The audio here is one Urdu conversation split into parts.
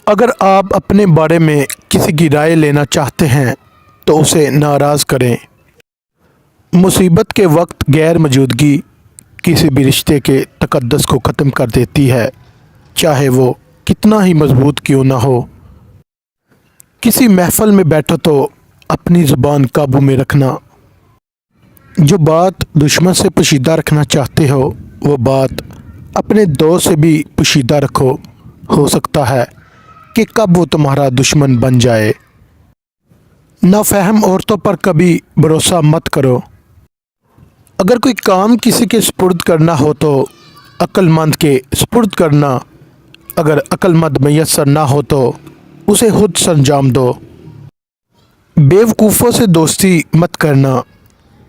اگر آپ اپنے بارے میں کسی کی رائے لینا چاہتے ہیں تو اسے ناراض کریں۔ مصیبت کے وقت غیر موجودگی کسی بھی رشتے کے تقدس کو ختم کر دیتی ہے، چاہے وہ کتنا ہی مضبوط کیوں نہ ہو۔ کسی محفل میں بیٹھو تو اپنی زبان قابو میں رکھنا۔ جو بات دشمن سے پوشیدہ رکھنا چاہتے ہو وہ بات اپنے دوست سے بھی پوشیدہ رکھو، ہو سکتا ہے کہ کب وہ تمہارا دشمن بن جائے۔ نافہم عورتوں پر کبھی بھروسہ مت کرو۔ اگر کوئی کام کسی کے سپرد کرنا ہو تو عقل مند کے سپرد کرنا، اگر عقل مند میسر نہ ہو تو اسے خود سرانجام دو۔ بیوقوفوں سے دوستی مت کرنا،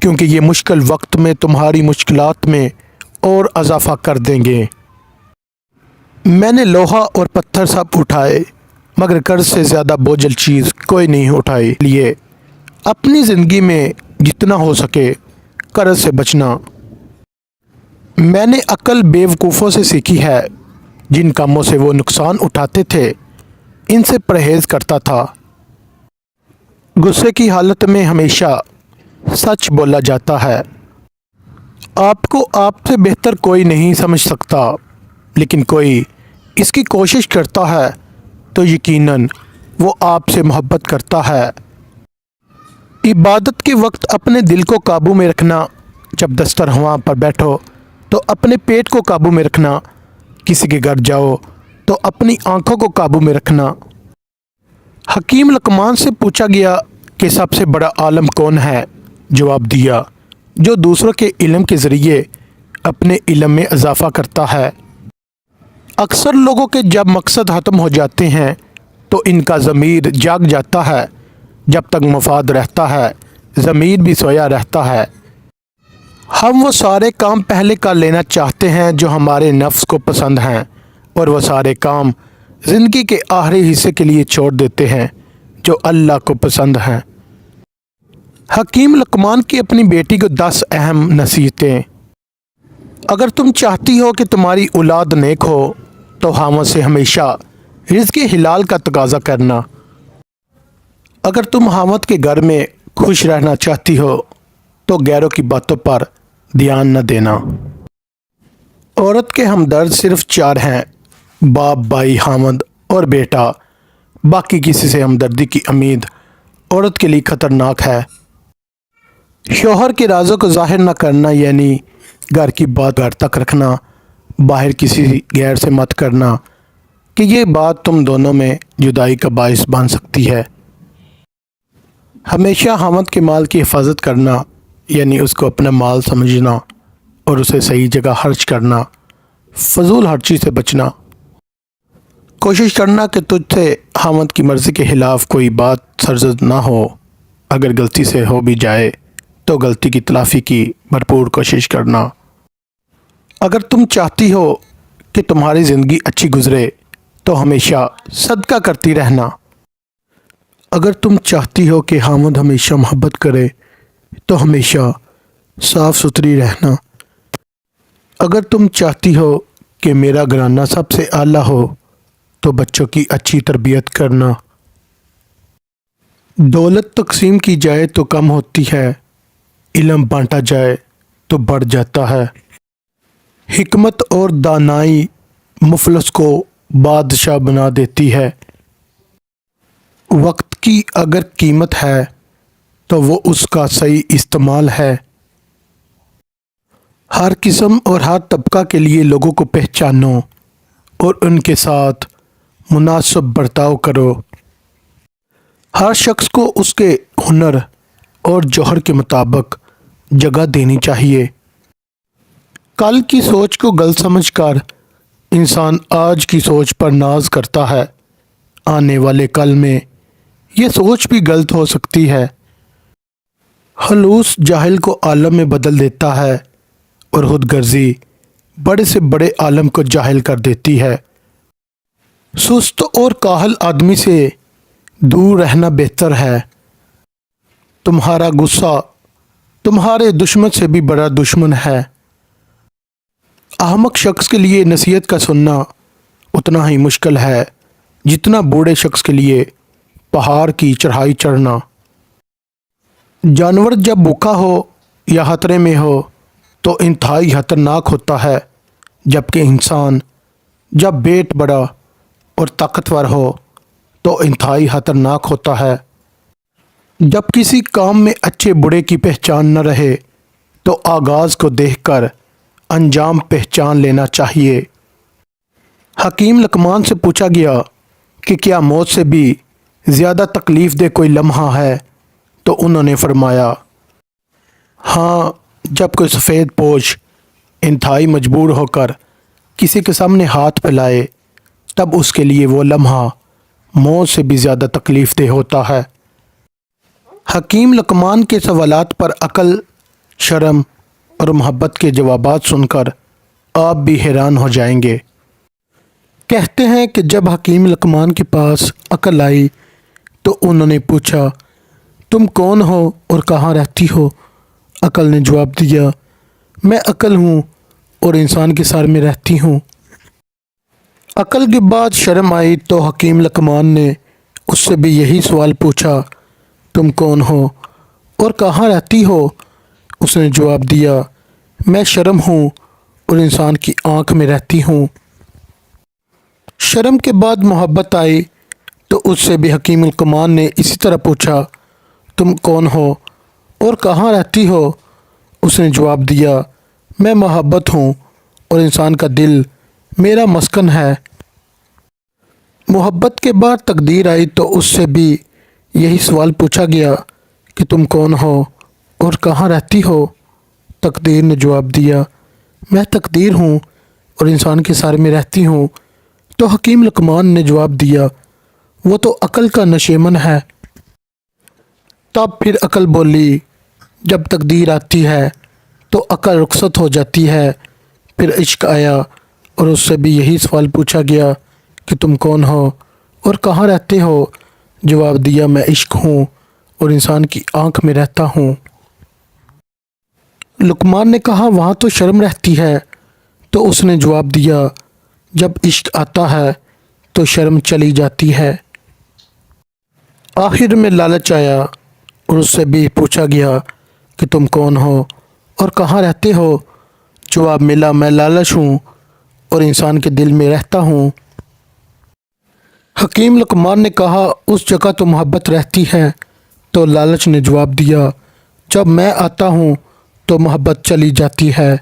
کیونکہ یہ مشکل وقت میں تمہاری مشکلات میں اور اضافہ کر دیں گے۔ میں نے لوہا اور پتھر سب اٹھائے مگر قرض سے زیادہ بوجھل چیز کوئی نہیں اٹھائی، لیے اپنی زندگی میں جتنا ہو سکے قرض سے بچنا۔ میں نے عقل بیوقوفوں سے سیکھی ہے، جن کاموں سے وہ نقصان اٹھاتے تھے ان سے پرہیز کرتا تھا۔ غصے کی حالت میں ہمیشہ سچ بولا جاتا ہے۔ آپ کو آپ سے بہتر کوئی نہیں سمجھ سکتا، لیکن کوئی اس کی کوشش کرتا ہے تو یقیناً وہ آپ سے محبت کرتا ہے۔ عبادت کے وقت اپنے دل کو قابو میں رکھنا، جب دسترخواں پر بیٹھو تو اپنے پیٹ کو قابو میں رکھنا، کسی کے گھر جاؤ تو اپنی آنکھوں کو قابو میں رکھنا۔ حکیم لقمان سے پوچھا گیا کہ سب سے بڑا عالم کون ہے؟ جواب دیا، جو دوسروں کے علم کے ذریعے اپنے علم میں اضافہ کرتا ہے۔ اکثر لوگوں کے جب مقصد ختم ہو جاتے ہیں تو ان کا ضمیر جاگ جاتا ہے، جب تک مفاد رہتا ہے ضمیر بھی سویا رہتا ہے۔ ہم وہ سارے کام پہلے کر لینا چاہتے ہیں جو ہمارے نفس کو پسند ہیں، اور وہ سارے کام زندگی کے آخری حصے کے لیے چھوڑ دیتے ہیں جو اللہ کو پسند ہیں۔ حکیم لقمان کی اپنی بیٹی کو 10 اہم نصیحتیں۔ اگر تم چاہتی ہو کہ تمہاری اولاد نیک ہو تو خاوند سے ہمیشہ رزق حلال کا تقاضا کرنا۔ اگر تم خاوند کے گھر میں خوش رہنا چاہتی ہو تو غیروں کی باتوں پر دھیان نہ دینا۔ عورت کے ہمدرد صرف 4 ہیں: باپ، بھائی، خاوند اور بیٹا۔ باقی کسی سے ہمدردی کی امید عورت کے لیے خطرناک ہے۔ شوہر کے رازوں کو ظاہر نہ کرنا، یعنی گھر کی بات گھر تک رکھنا، باہر کسی غیر سے مت کرنا، کہ یہ بات تم دونوں میں جدائی کا باعث بن سکتی ہے۔ ہمیشہ خاوند کے مال کی حفاظت کرنا، یعنی اس کو اپنا مال سمجھنا اور اسے صحیح جگہ خرچ کرنا، فضول خرچی سے بچنا۔ کوشش کرنا کہ تجھ سے خاوند کی مرضی کے خلاف کوئی بات سرزد نہ ہو۔ اگر غلطی سے ہو بھی جائے تو غلطی کی تلافی کی بھرپور کوشش کرنا۔ اگر تم چاہتی ہو کہ تمہاری زندگی اچھی گزرے تو ہمیشہ صدقہ کرتی رہنا۔ اگر تم چاہتی ہو کہ خاوند ہمیشہ محبت کرے تو ہمیشہ صاف ستھری رہنا۔ اگر تم چاہتی ہو کہ میرا گھرانہ سب سے اعلیٰ ہو تو بچوں کی اچھی تربیت کرنا۔ دولت تقسیم کی جائے تو کم ہوتی ہے، علم بانٹا جائے تو بڑھ جاتا ہے۔ حکمت اور دانائی مفلس کو بادشاہ بنا دیتی ہے۔ وقت کی اگر قیمت ہے تو وہ اس کا صحیح استعمال ہے۔ ہر قسم اور ہر طبقہ کے لیے لوگوں کو پہچانو اور ان کے ساتھ مناسب برتاؤ کرو۔ ہر شخص کو اس کے ہنر اور جوہر کے مطابق جگہ دینی چاہیے۔ کل کی سوچ کو غلط سمجھ کر انسان آج کی سوچ پر ناز کرتا ہے، آنے والے کل میں یہ سوچ بھی غلط ہو سکتی ہے۔ خلوص جاہل کو عالم میں بدل دیتا ہے اور خود غرضی بڑے سے بڑے عالم کو جاہل کر دیتی ہے۔ سست اور کاہل آدمی سے دور رہنا بہتر ہے۔ تمہارا غصہ تمہارے دشمن سے بھی بڑا دشمن ہے۔ احمق شخص کے لیے نصیحت کا سننا اتنا ہی مشکل ہے جتنا بوڑھے شخص کے لیے پہاڑ کی چڑھائی چڑھنا۔ جانور جب بھوکا ہو یا خطرے میں ہو تو انتہائی خطرناک ہوتا ہے، جبکہ انسان جب پیٹ بڑا اور طاقتور ہو تو انتہائی خطرناک ہوتا ہے۔ جب کسی کام میں اچھے برے کی پہچان نہ رہے تو آغاز کو دیکھ کر انجام پہچان لینا چاہیے۔ حکیم لقمان سے پوچھا گیا کہ کیا موت سے بھی زیادہ تکلیف دہ کوئی لمحہ ہے، تو انہوں نے فرمایا، ہاں، جب کوئی سفید پوش انتہائی مجبور ہو کر کسی کے سامنے ہاتھ پھیلائے تب اس کے لیے وہ لمحہ موت سے بھی زیادہ تکلیف دہ ہوتا ہے۔ حکیم لقمان کے سوالات پر عقل، شرم اور محبت کے جوابات سن کر آپ بھی حیران ہو جائیں گے۔ کہتے ہیں کہ جب حکیم لقمان کے پاس عقل آئی تو انہوں نے پوچھا، تم کون ہو اور کہاں رہتی ہو؟ عقل نے جواب دیا، میں عقل ہوں اور انسان کے سر میں رہتی ہوں۔ عقل کے بعد شرم آئی تو حکیم لقمان نے اس سے بھی یہی سوال پوچھا، تم کون ہو اور کہاں رہتی ہو؟ اس نے جواب دیا، میں شرم ہوں اور انسان کی آنکھ میں رہتی ہوں۔ شرم کے بعد محبت آئی تو اس سے بھی حکیم لقمان نے اسی طرح پوچھا، تم کون ہو اور کہاں رہتی ہو؟ اس نے جواب دیا، میں محبت ہوں اور انسان کا دل میرا مسکن ہے۔ محبت کے بعد تقدیر آئی تو اس سے بھی یہی سوال پوچھا گیا کہ تم کون ہو اور کہاں رہتی ہو؟ تقدیر نے جواب دیا، میں تقدیر ہوں اور انسان کے سر میں رہتی ہوں۔ تو حکیم لقمان نے جواب دیا، وہ تو عقل کا نشیمن ہے۔ تب پھر عقل بولی، جب تقدیر آتی ہے تو عقل رخصت ہو جاتی ہے۔ پھر عشق آیا اور اس سے بھی یہی سوال پوچھا گیا کہ تم کون ہو اور کہاں رہتے ہو؟ جواب دیا، میں عشق ہوں اور انسان کی آنکھ میں رہتا ہوں۔ لقمان نے کہا، وہاں تو شرم رہتی ہے۔ تو اس نے جواب دیا، جب عشق آتا ہے تو شرم چلی جاتی ہے۔ آخر میں لالچ آیا اور اس سے بھی پوچھا گیا کہ تم کون ہو اور کہاں رہتے ہو؟ جواب ملا، میں لالچ ہوں اور انسان کے دل میں رہتا ہوں۔ حکیم لقمان نے کہا، اس جگہ تو محبت رہتی ہے۔ تو لالچ نے جواب دیا، جب میں آتا ہوں تو محبت چلی جاتی ہے۔